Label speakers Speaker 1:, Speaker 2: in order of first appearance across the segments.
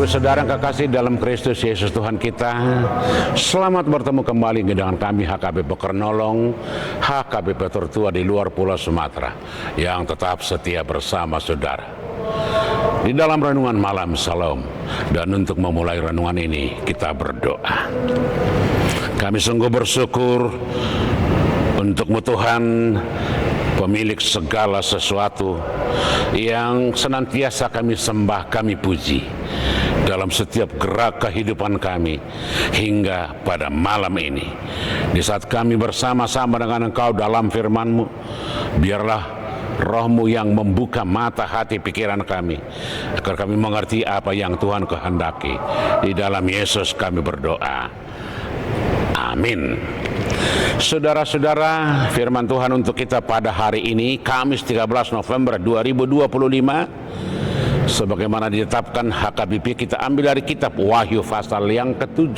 Speaker 1: Bapak Ibu Saudara yang kekasih dalam Kristus Yesus Tuhan kita, selamat bertemu kembali dengan kami HKBP Pekernolong, HKBP tertua di luar Pulau Sumatera yang tetap setia bersama saudara di dalam renungan malam Salam. Dan untuk memulai renungan ini kita berdoa. Kami sungguh bersyukur untuk Tuhan, pemilik segala sesuatu yang senantiasa kami sembah, kami puji dalam setiap gerak kehidupan kami hingga pada malam ini. Di saat kami bersama-sama dengan Engkau dalam firman-Mu, biarlah Roh-Mu yang membuka mata hati pikiran kami agar kami mengerti apa yang Tuhan kehendaki. Di dalam Yesus kami berdoa. Amin. Saudara-saudara, firman Tuhan untuk kita pada hari ini, Kamis 13 November 2025, sebagaimana ditetapkan HKBP, kita ambil dari kitab Wahyu pasal yang ke-7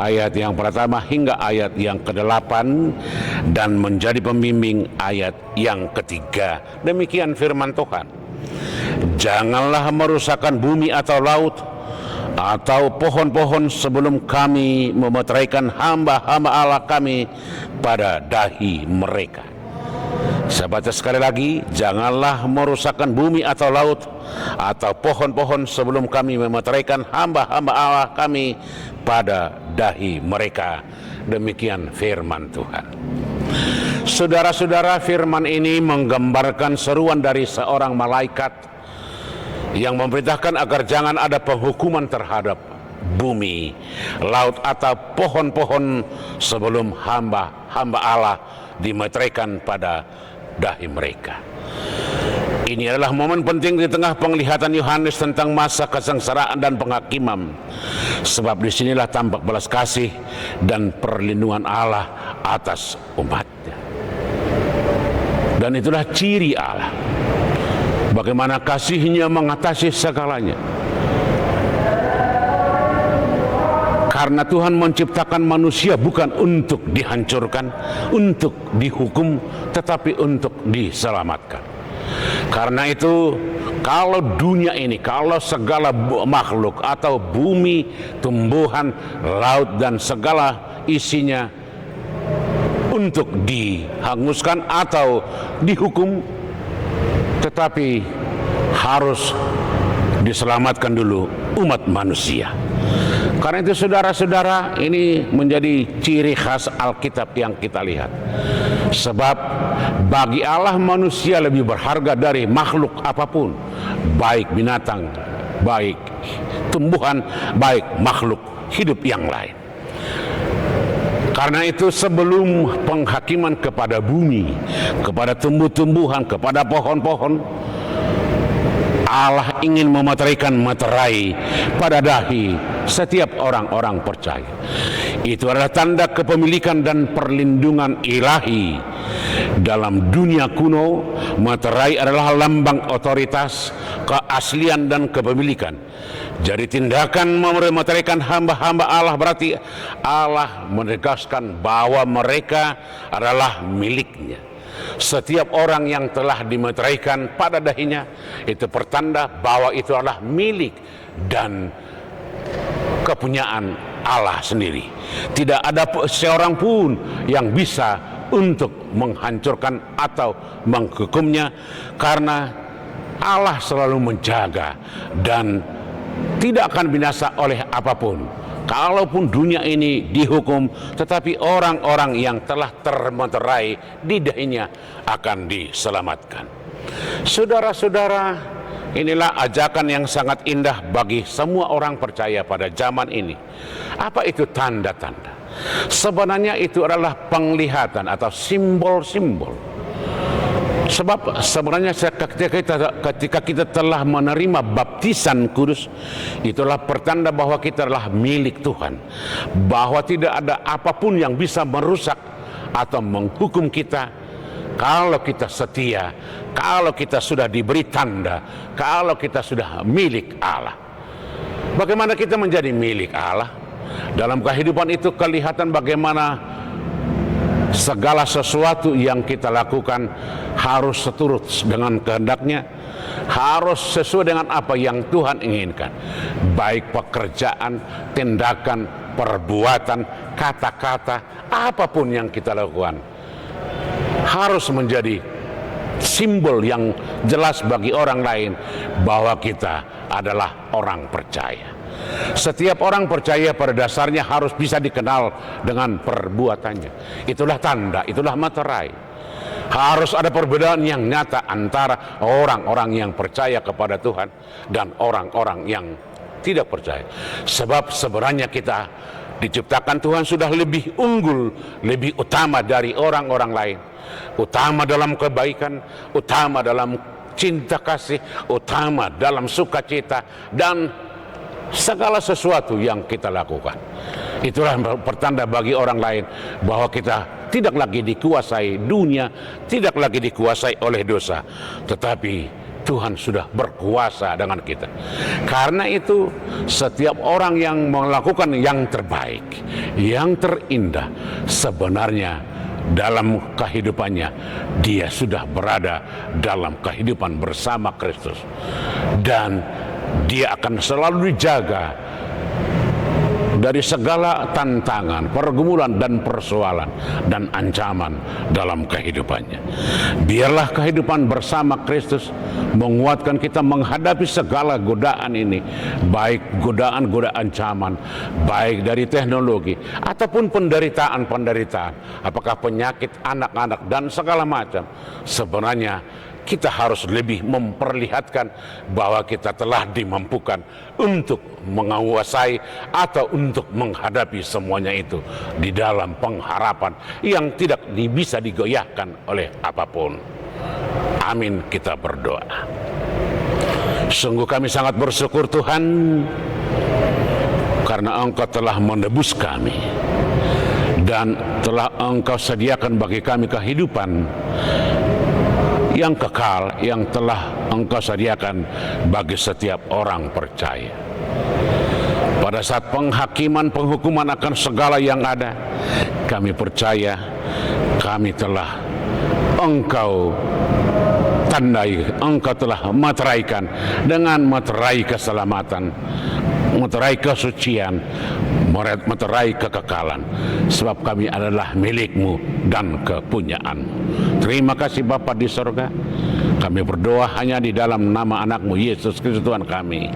Speaker 1: ayat yang pertama hingga ayat yang ke-8 dan menjadi pembimbing ayat yang ketiga. Demikian firman Tuhan. Janganlah merusakkan bumi atau laut atau pohon-pohon sebelum kami memeteraikan hamba-hamba Allah kami pada dahi mereka. Saya baca sekali lagi, janganlah merusakkan bumi atau laut atau pohon-pohon sebelum kami memeteraikan hamba-hamba Allah kami pada dahi mereka. Demikian firman Tuhan. Saudara-saudara, firman ini menggambarkan seruan dari seorang malaikat yang memerintahkan agar jangan ada penghukuman terhadap bumi, laut atau pohon-pohon sebelum hamba-hamba Allah dimeteraikan pada dahi mereka. Ini adalah momen penting di tengah penglihatan Yohanes tentang masa kesengsaraan dan penghakiman, sebab disinilah tampak belas kasih dan perlindungan Allah atas umatnya. Dan itulah ciri Allah, bagaimana kasih-Nya mengatasi segalanya. Karena Tuhan menciptakan manusia bukan untuk dihancurkan, untuk dihukum, tetapi untuk diselamatkan. Karena itu, kalau dunia ini, kalau segala makhluk atau bumi, tumbuhan, laut dan segala isinya untuk dihanguskan atau dihukum, tetapi harus diselamatkan dulu umat manusia. Karena itu saudara-saudara, ini menjadi ciri khas Alkitab yang kita lihat. Sebab bagi Allah manusia lebih berharga dari makhluk apapun, baik binatang, baik tumbuhan, baik makhluk hidup yang lain. Karena itu sebelum penghakiman kepada bumi, kepada tumbuh-tumbuhan, kepada pohon-pohon, Allah ingin memeteraikan materai pada dahi setiap orang-orang percaya. Itu adalah tanda kepemilikan dan perlindungan ilahi. Dalam dunia kuno, materai adalah lambang otoritas, keaslian dan kepemilikan. Jadi tindakan memeteraikan hamba-hamba Allah berarti Allah menegaskan bahwa mereka adalah miliknya. Setiap orang yang telah dimeteraikan pada dahinya, itu pertanda bahwa itu adalah milik dan kepunyaan Allah sendiri. Tidak ada seorang pun yang bisa untuk menghancurkan atau menghukumnya, karena Allah selalu menjaga dan tidak akan binasa oleh apapun. Kalaupun dunia ini dihukum, tetapi orang-orang yang telah termeterai di dahinya akan diselamatkan. Saudara-saudara, inilah ajakan yang sangat indah bagi semua orang percaya pada zaman ini. Apa itu tanda-tanda? Sebenarnya itu adalah penglihatan atau simbol-simbol. Sebab sebenarnya ketika kita telah menerima baptisan kudus, itulah pertanda bahwa kita adalah milik Tuhan, bahwa tidak ada apapun yang bisa merusak atau menghukum kita kalau kita setia, kalau kita sudah diberi tanda, kalau kita sudah milik Allah. Bagaimana kita menjadi milik Allah? Dalam kehidupan itu kelihatan bagaimana segala sesuatu yang kita lakukan harus seturut dengan kehendaknya, harus sesuai dengan apa yang Tuhan inginkan, baik pekerjaan, tindakan, perbuatan, kata-kata, apapun yang kita lakukan harus menjadi simbol yang jelas bagi orang lain bahwa kita adalah orang percaya. Setiap orang percaya pada dasarnya harus bisa dikenal dengan perbuatannya. Itulah tanda, itulah materai. Harus ada perbedaan yang nyata antara orang-orang yang percaya kepada Tuhan dan orang-orang yang tidak percaya. Sebab sebenarnya kita diciptakan Tuhan sudah lebih unggul, lebih utama dari orang-orang lain. Utama dalam kebaikan, utama dalam cinta kasih, utama dalam sukacita, dan segala sesuatu yang kita lakukan. Itulah pertanda bagi orang lain bahwa kita tidak lagi dikuasai dunia, tidak lagi dikuasai oleh dosa, tetapi Tuhan sudah berkuasa dengan kita. Karena itu setiap orang yang melakukan yang terbaik, yang terindah, sebenarnya dalam kehidupannya dia sudah berada dalam kehidupan bersama Kristus, dan dia akan selalu dijaga dari segala tantangan, pergumulan dan persoalan dan ancaman dalam kehidupannya. Biarlah kehidupan bersama Kristus menguatkan kita menghadapi segala godaan ini, baik godaan-godaan ancaman, baik dari teknologi ataupun penderitaan-penderitaan, apakah penyakit anak-anak dan segala macam. Sebenarnya kita harus lebih memperlihatkan bahwa kita telah dimampukan untuk menguasai atau untuk menghadapi semuanya itu di dalam pengharapan yang tidak bisa digoyahkan oleh apapun. Amin, kita berdoa. Sungguh kami sangat bersyukur Tuhan, karena Engkau telah menebus kami dan telah Engkau sediakan bagi kami kehidupan yang kekal, yang telah Engkau sediakan bagi setiap orang percaya. Pada saat penghakiman, penghukuman akan segala yang ada, kami percaya kami telah Engkau tandai, Engkau telah meteraikan dengan meterai keselamatan, meterai kesucian, meterai kekekalan, sebab kami adalah milik-Mu dan kepunyaan-Mu. Terima kasih Bapa di sorga. Kami berdoa hanya di dalam nama anak-Mu Yesus Kristus Tuhan kami.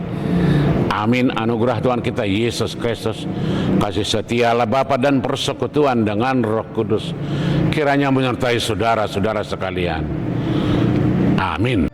Speaker 1: Amin. Anugerah Tuhan kita Yesus Kristus, kasih setia Allah Bapa dan persekutuan dengan Roh Kudus kiranya menyertai saudara-saudara sekalian. Amin.